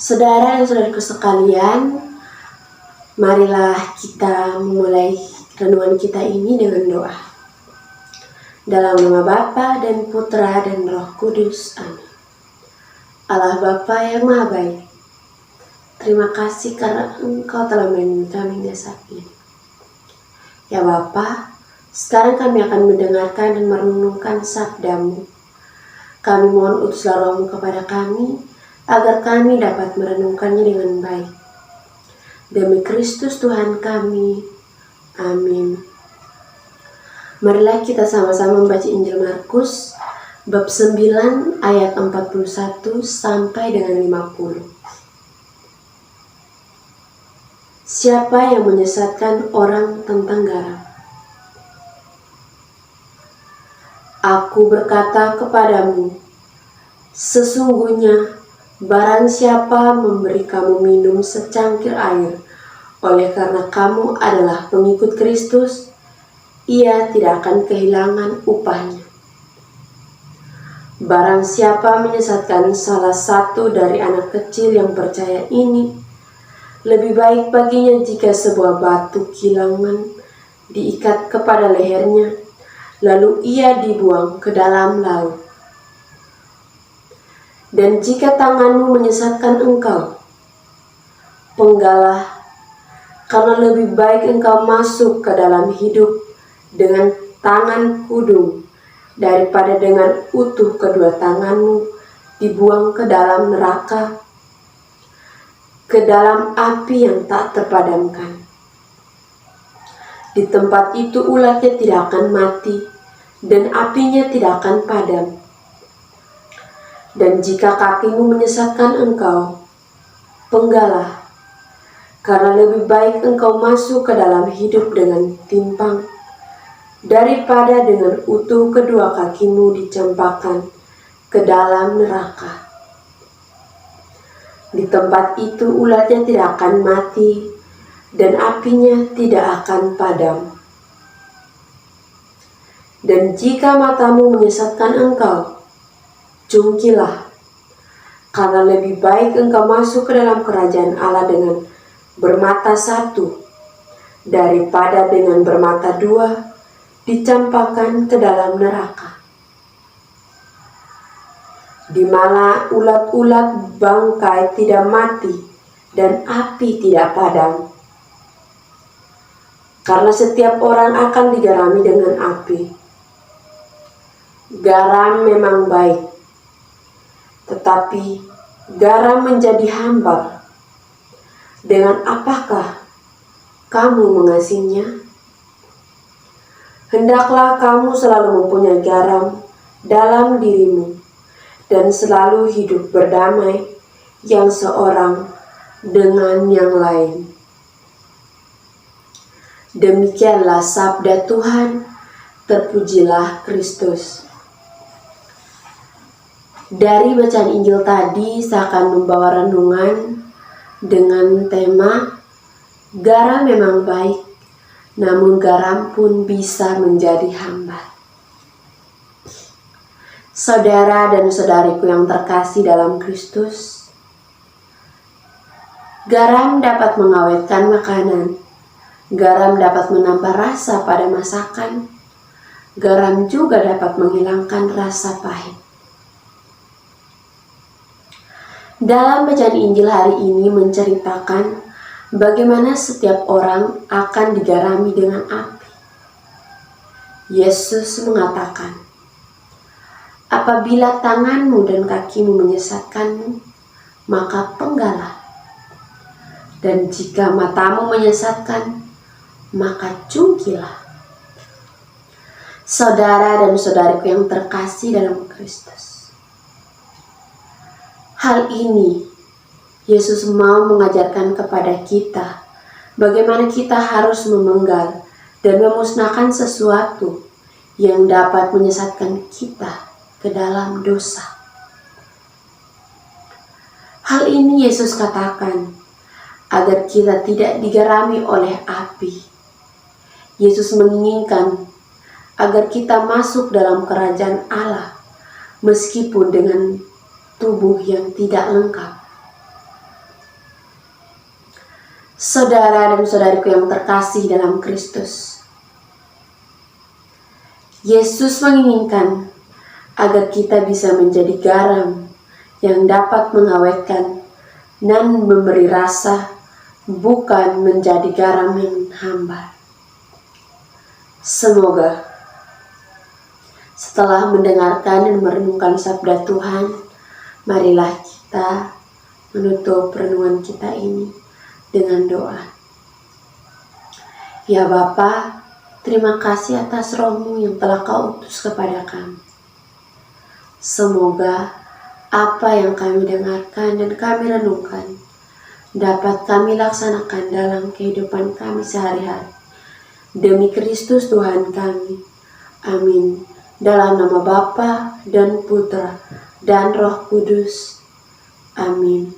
Saudara dan saudaraku sekalian, marilah kita memulai renungan kita ini dengan doa. Dalam nama Bapa dan Putra dan Roh Kudus. Amin. Allah Bapa yang Maha Baik, terima kasih karena Engkau telah melindungi kami hingga saat ini. Ya Bapa, sekarang kami akan mendengarkan dan merenungkan sabda-Mu. Kami mohon utuslah Roh-Mu kepada kami, agar kami dapat merenungkannya dengan baik. Demi Kristus Tuhan kami. Amin. Marilah kita sama-sama membaca Injil Markus bab 9 ayat 41 sampai dengan 50. Siapa yang menyesatkan orang tentang garam? Aku berkata kepadamu, sesungguhnya barang siapa memberi kamu minum secangkir air, oleh karena kamu adalah pengikut Kristus, ia tidak akan kehilangan upahnya. Barang siapa menyesatkan salah satu dari anak kecil yang percaya ini, lebih baik baginya jika sebuah batu kilangan diikat kepada lehernya, lalu ia dibuang ke dalam laut. Dan jika tanganmu menyesatkan engkau, penggalah, karena lebih baik engkau masuk ke dalam hidup dengan tangan kudung, daripada dengan utuh kedua tanganmu dibuang ke dalam neraka, ke dalam api yang tak terpadamkan. Di tempat itu ulatnya tidak akan mati, dan apinya tidak akan padam. Dan jika kakimu menyesatkan engkau, penggalah, karena lebih baik engkau masuk ke dalam hidup dengan timpang, daripada dengan utuh kedua kakimu dicampakkan ke dalam neraka. Di tempat itu ulatnya tidak akan mati, dan apinya tidak akan padam. Dan jika matamu menyesatkan engkau, jungkilah, karena lebih baik engkau masuk ke dalam kerajaan Allah dengan bermata satu, daripada dengan bermata dua dicampakkan ke dalam neraka, di mana ulat-ulat bangkai tidak mati dan api tidak padam. Karena setiap orang akan digarami dengan api. Garam memang baik, tetapi garam menjadi hambar. Dengan apakah kamu mengasihinya? Hendaklah kamu selalu mempunyai garam dalam dirimu, dan selalu hidup berdamai yang seorang dengan yang lain. Demikianlah sabda Tuhan, terpujilah Kristus. Dari bacaan Injil tadi, saya akan membawa renungan dengan tema garam memang baik, namun garam pun bisa menjadi hambar. Saudara dan saudariku yang terkasih dalam Kristus, garam dapat mengawetkan makanan, garam dapat menambah rasa pada masakan, garam juga dapat menghilangkan rasa pahit. Dalam bacaan Injil hari ini menceritakan bagaimana setiap orang akan digarami dengan api. Yesus mengatakan, apabila tanganmu dan kakimu menyesatkanmu, maka penggalah. Dan jika matamu menyesatkan, maka cungkilah. Saudara dan saudariku yang terkasih dalam Kristus, hal ini Yesus mau mengajarkan kepada kita bagaimana kita harus memenggal dan memusnahkan sesuatu yang dapat menyesatkan kita ke dalam dosa. Hal ini Yesus katakan agar kita tidak digarami oleh api. Yesus menginginkan agar kita masuk dalam kerajaan Allah meskipun dengan tubuh yang tidak lengkap. Saudara dan saudariku yang terkasih dalam Kristus, Yesus menginginkan agar kita bisa menjadi garam yang dapat mengawetkan dan memberi rasa, bukan menjadi garam yang hambar. Semoga setelah mendengarkan dan merenungkan sabda Tuhan, marilah kita menutup renungan kita ini dengan doa. Ya Bapa, terima kasih atas Roh-Mu yang telah Kau utus kepada kami. Semoga apa yang kami dengarkan dan kami renungkan dapat kami laksanakan dalam kehidupan kami sehari-hari. Demi Kristus Tuhan kami. Amin. Dalam nama Bapa dan Putra dan Roh Kudus. Amin.